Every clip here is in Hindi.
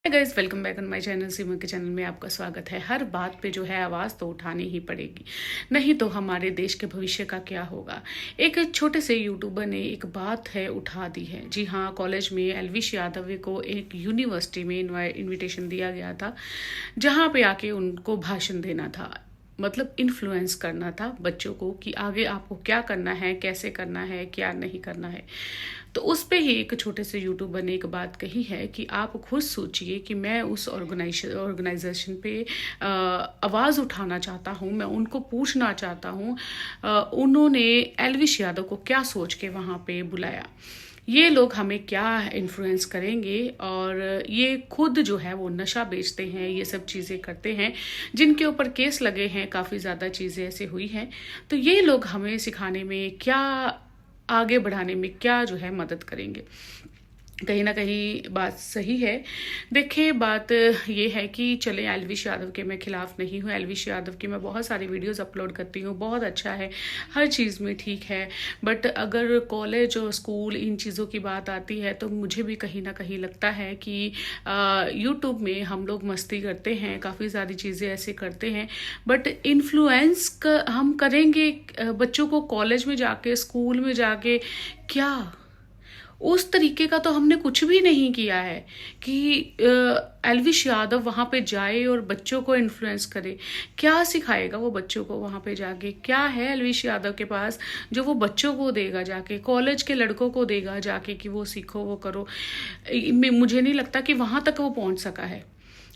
Guys, welcome back on my channel. Seema के चैनल में आपका स्वागत है। हर बात पे जो है आवाज़ तो उठानी ही पड़ेगी, नहीं तो हमारे देश के भविष्य का क्या होगा। एक छोटे से यूट्यूबर ने एक बात है उठा दी है। जी हाँ, कॉलेज में एलविश यादव को एक यूनिवर्सिटी में इनविटेशन दिया गया था, जहाँ पे आके उनको भाषण देना था, मतलब इन्फ्लुएंस करना था बच्चों को कि आगे आपको क्या करना है, कैसे करना है, क्या नहीं करना है। तो उस पे ही एक छोटे से यूट्यूबर ने एक बात कही है कि आप खुद सोचिए कि मैं उस ऑर्गेनाइजेशन पे आवाज़ उठाना चाहता हूँ, मैं उनको पूछना चाहता हूँ उन्होंने एलविश यादव को क्या सोच के वहाँ पे बुलाया। ये लोग हमें क्या इन्फ्लुएंस करेंगे, और ये खुद जो है वो नशा बेचते हैं, ये सब चीज़ें करते हैं, जिनके ऊपर केस लगे हैं, काफ़ी ज़्यादा चीज़ें ऐसे हुई हैं। तो ये लोग हमें सिखाने में क्या, आगे बढ़ाने में क्या जो है मदद करेंगे। कहीं ना कहीं बात सही है। देखिए, बात ये है कि चले, एलविश यादव के मैं खिलाफ नहीं हूँ। एलविश यादव की मैं बहुत सारी वीडियोस अपलोड करती हूँ, बहुत अच्छा है, हर चीज़ में ठीक है। बट अगर कॉलेज और स्कूल इन चीज़ों की बात आती है तो मुझे भी कहीं ना कहीं लगता है कि यूट्यूब में हम लोग मस्ती करते हैं, काफ़ी सारी चीज़ें ऐसे करते हैं, बट इन्फ्लुएंस हम करेंगे बच्चों को कॉलेज में जाके, स्कूल में जाके, क्या उस तरीके का तो हमने कुछ भी नहीं किया है कि एलविश यादव वहाँ पे जाए और बच्चों को इन्फ्लुएंस करे। क्या सिखाएगा वो बच्चों को वहाँ पे जाके? क्या है एलविश यादव के पास जो वो बच्चों को देगा, जाके कॉलेज के लड़कों को देगा जाके कि वो सीखो, वो करो। मुझे नहीं लगता कि वहाँ तक वो पहुँच सका है।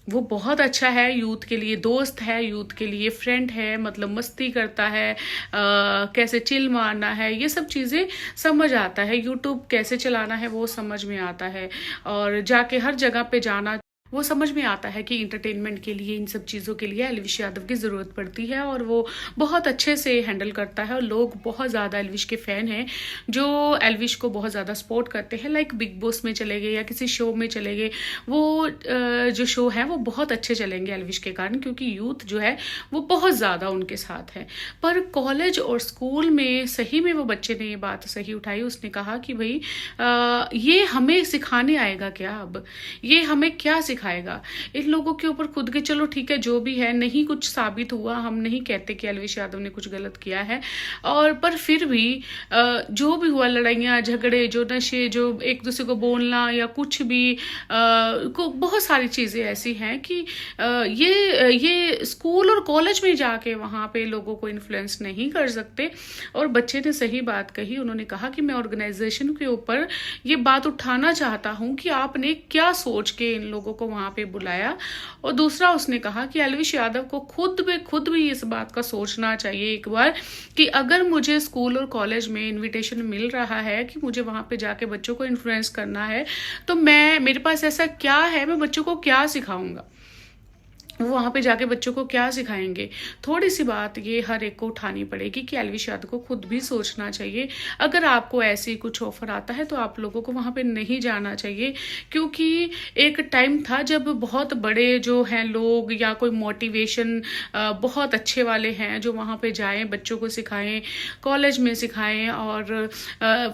वो बहुत अच्छा है, यूथ के लिए दोस्त है, यूथ के लिए फ्रेंड है, मतलब मस्ती करता है, कैसे चिल मारना है, ये सब चीज़ें समझ आता है। यूट्यूब कैसे चलाना है वो समझ में आता है, और जाके हर जगह पे जाना वो समझ में आता है कि इंटरटेनमेंट के लिए, इन सब चीज़ों के लिए एलविश यादव की ज़रूरत पड़ती है, और वो बहुत अच्छे से हैंडल करता है। और लोग बहुत ज़्यादा एलविश के फ़ैन हैं, जो एलविश को बहुत ज़्यादा सपोर्ट करते हैं। लाइक बिग बॉस में चले गए या किसी शो में चले गए, वो जो शो है वो बहुत अच्छे चलेंगे एलविश के कारण, क्योंकि यूथ जो है वो बहुत ज़्यादा उनके साथ है। पर कॉलेज और स्कूल में सही में वो बच्चे ने ये बात सही उठाई। उसने कहा कि भाई ये हमें सिखाने आएगा क्या? अब ये हमें क्या सिखाएगा? इन लोगों के ऊपर खुद के, चलो ठीक है, जो भी है, नहीं कुछ साबित हुआ, हम नहीं कहते कि एलविश यादव ने कुछ गलत किया है, और पर फिर भी जो भी हुआ, लड़ाइयाँ झगड़े, जो नशे, जो एक दूसरे को बोलना या कुछ भी, को बहुत सारी चीज़ें ऐसी हैं कि ये स्कूल और कॉलेज में जाके वहाँ पे लोगों को इन्फ्लुएंस नहीं कर सकते। और बच्चे ने सही बात कही, उन्होंने कहा कि मैं ऑर्गेनाइजेशन के ऊपर ये बात उठाना चाहता हूँ कि आपने क्या सोच के इन लोगों को वहाँ पे बुलाया। और दूसरा, उसने कहा कि एलविश यादव को खुद भी इस बात का सोचना चाहिए एक बार कि अगर मुझे स्कूल और कॉलेज में इनविटेशन मिल रहा है कि मुझे वहाँ पे जाके बच्चों को इन्फ्लुएंस करना है, तो मेरे पास ऐसा क्या है, मैं बच्चों को क्या सिखाऊंगा, वो वहाँ पे जाके बच्चों को क्या सिखाएंगे। थोड़ी सी बात ये हर एक को उठानी पड़ेगी कि एलविश यादव को खुद भी सोचना चाहिए। अगर आपको ऐसी कुछ ऑफर आता है तो आप लोगों को वहाँ पे नहीं जाना चाहिए, क्योंकि एक टाइम था जब बहुत बड़े जो हैं लोग या कोई मोटिवेशन बहुत अच्छे वाले हैं जो वहाँ पे जाएं, बच्चों को सिखाएं, कॉलेज में सिखाएं, और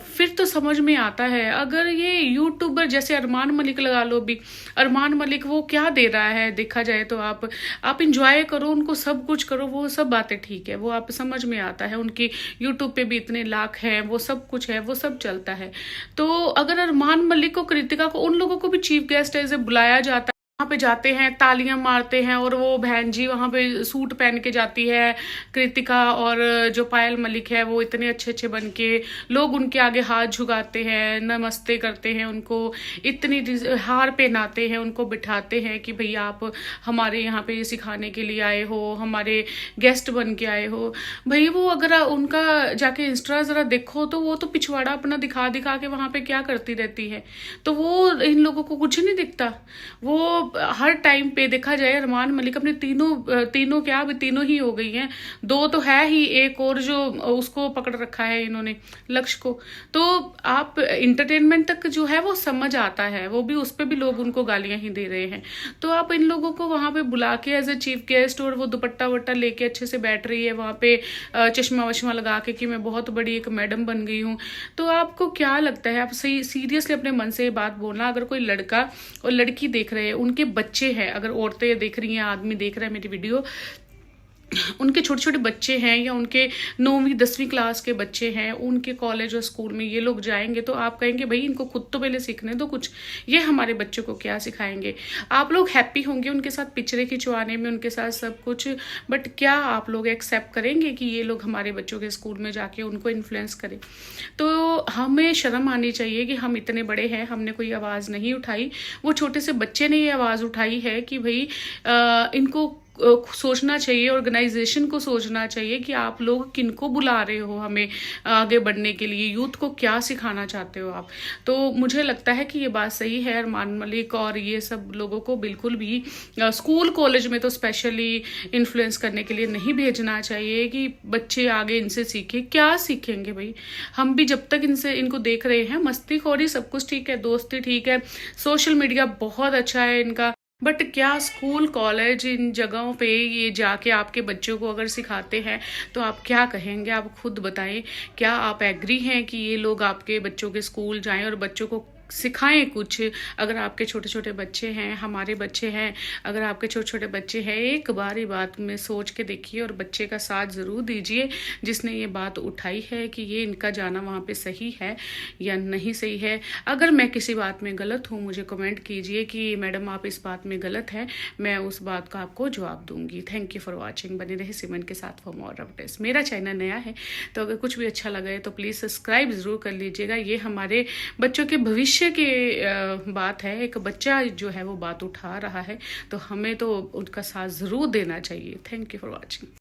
फिर तो समझ में आता है। अगर ये यूट्यूबर जैसे अरमान मलिक लगा लो, भी अरमान मलिक वो क्या दे रहा है, देखा जाए तो आप इंजॉय करो, उनको सब कुछ करो, वो सब बातें ठीक है, वो आप समझ में आता है। उनकी यूट्यूब पे भी इतने लाख हैं, वो सब कुछ है, वो सब चलता है। तो अगर अरमान मलिक को, कृतिका को, उन लोगों को भी चीफ गेस्ट ऐसे बुलाया जाता है, वहाँ पे जाते हैं, तालियां मारते हैं, और वो बहन जी वहाँ पे सूट पहन के जाती है, कृतिका, और जो पायल मलिक है वो इतने अच्छे अच्छे बन के, लोग उनके आगे हाथ झुकाते हैं, नमस्ते करते हैं, उनको इतनी हार पहनाते हैं, उनको बिठाते हैं कि भैया आप हमारे यहाँ पे सिखाने के लिए आए हो, हमारे गेस्ट बन के आए हो। भाई वो अगर उनका जाके इंस्टा जरा देखो तो वो तो पिछवाड़ा अपना दिखा दिखा के वहाँ पे क्या करती रहती है, तो वो इन लोगों को कुछ नहीं दिखता। वो हर टाइम पे देखा जाए, अरमान मलिक अपने तीनों क्या, अभी तीनों ही हो गई हैं, दो तो है ही, एक और जो उसको पकड़ रखा है इन्होंने, लक्ष्य को। तो आप इंटरटेनमेंट तक जो है वो समझ आता है, वो भी उस पर भी लोग उनको गालियां ही दे रहे हैं। तो आप इन लोगों को वहां पे बुला के एज ए चीफ गेस्ट, और वो दुपट्टा वट्टा लेके अच्छे से बैठ रही है वहां पे, चश्मा वश्मा लगा के कि मैं बहुत बड़ी एक मैडम बन गई हूँ। तो आपको क्या लगता है, आप सही सीरियसली अपने मन से ये बात बोलना, अगर कोई लड़का और लड़की देख रहे हैं, उनके उनके बच्चे हैं, अगर औरतें देख रही हैं, आदमी देख रहा है मेरी वीडियो, उनके छोटे छोटे बच्चे हैं या उनके 9वीं 10वीं क्लास के बच्चे हैं, उनके कॉलेज और स्कूल में ये लोग जाएंगे तो आप कहेंगे भाई इनको खुद तो पहले सीखने दो कुछ, ये हमारे बच्चों को क्या सिखाएंगे। आप लोग हैप्पी होंगे उनके साथ पिक्चरें खिंचवाने में, उनके साथ सब कुछ, बट क्या आप लोग एक्सेप्ट करेंगे कि ये लोग हमारे बच्चों के स्कूल में जाके उनको इन्फ्लुएंस करें? तो हमें शर्म आनी चाहिए कि हम इतने बड़े हैं, हमने कोई आवाज़ नहीं उठाई, वो छोटे से बच्चे ने ये आवाज़ उठाई है कि भाई इनको सोचना चाहिए, ऑर्गेनाइजेशन को सोचना चाहिए कि आप लोग किनको बुला रहे हो हमें आगे बढ़ने के लिए, यूथ को क्या सिखाना चाहते हो आप। तो मुझे लगता है कि ये बात सही है, अरमान मलिक और ये सब लोगों को बिल्कुल भी स्कूल कॉलेज में तो स्पेशली इन्फ्लुएंस करने के लिए नहीं भेजना चाहिए कि बच्चे आगे इनसे सीखें। क्या सीखेंगे भाई? हम भी जब तक इनको देख रहे हैं, मस्ती खोरी सब कुछ ठीक है, दोस्ती ठीक है, सोशल मीडिया बहुत अच्छा है इनका, बट क्या स्कूल कॉलेज इन जगहों पे ये जाके आपके बच्चों को अगर सिखाते हैं तो आप क्या कहेंगे? आप खुद बताएं, क्या आप एग्री हैं कि ये लोग आपके बच्चों के स्कूल जाएं और बच्चों को सिखाएं कुछ? अगर आपके छोटे छोटे बच्चे हैं, हमारे बच्चे हैं, अगर आपके छोटे छोटे बच्चे हैं, एक बार ये बात में सोच के देखिए और बच्चे का साथ ज़रूर दीजिए जिसने ये बात उठाई है कि ये इनका जाना वहाँ पे सही है या नहीं सही है। अगर मैं किसी बात में गलत हूँ, मुझे कमेंट कीजिए कि मैडम आप इस बात में गलत है, मैं उस बात का आपको जवाब दूंगी। Thank you for watching. बने रहे सिमन के साथ फॉर मोर अपडेट्स। मेरा चैनल नया है तो अगर कुछ भी अच्छा लगे तो प्लीज़ सब्सक्राइब ज़रूर कर लीजिएगा। ये हमारे बच्चों के भविष्य की बात है, एक बच्चा जो है वो बात उठा रहा है तो हमें तो उनका साथ ज़रूर देना चाहिए। Thank you for watching.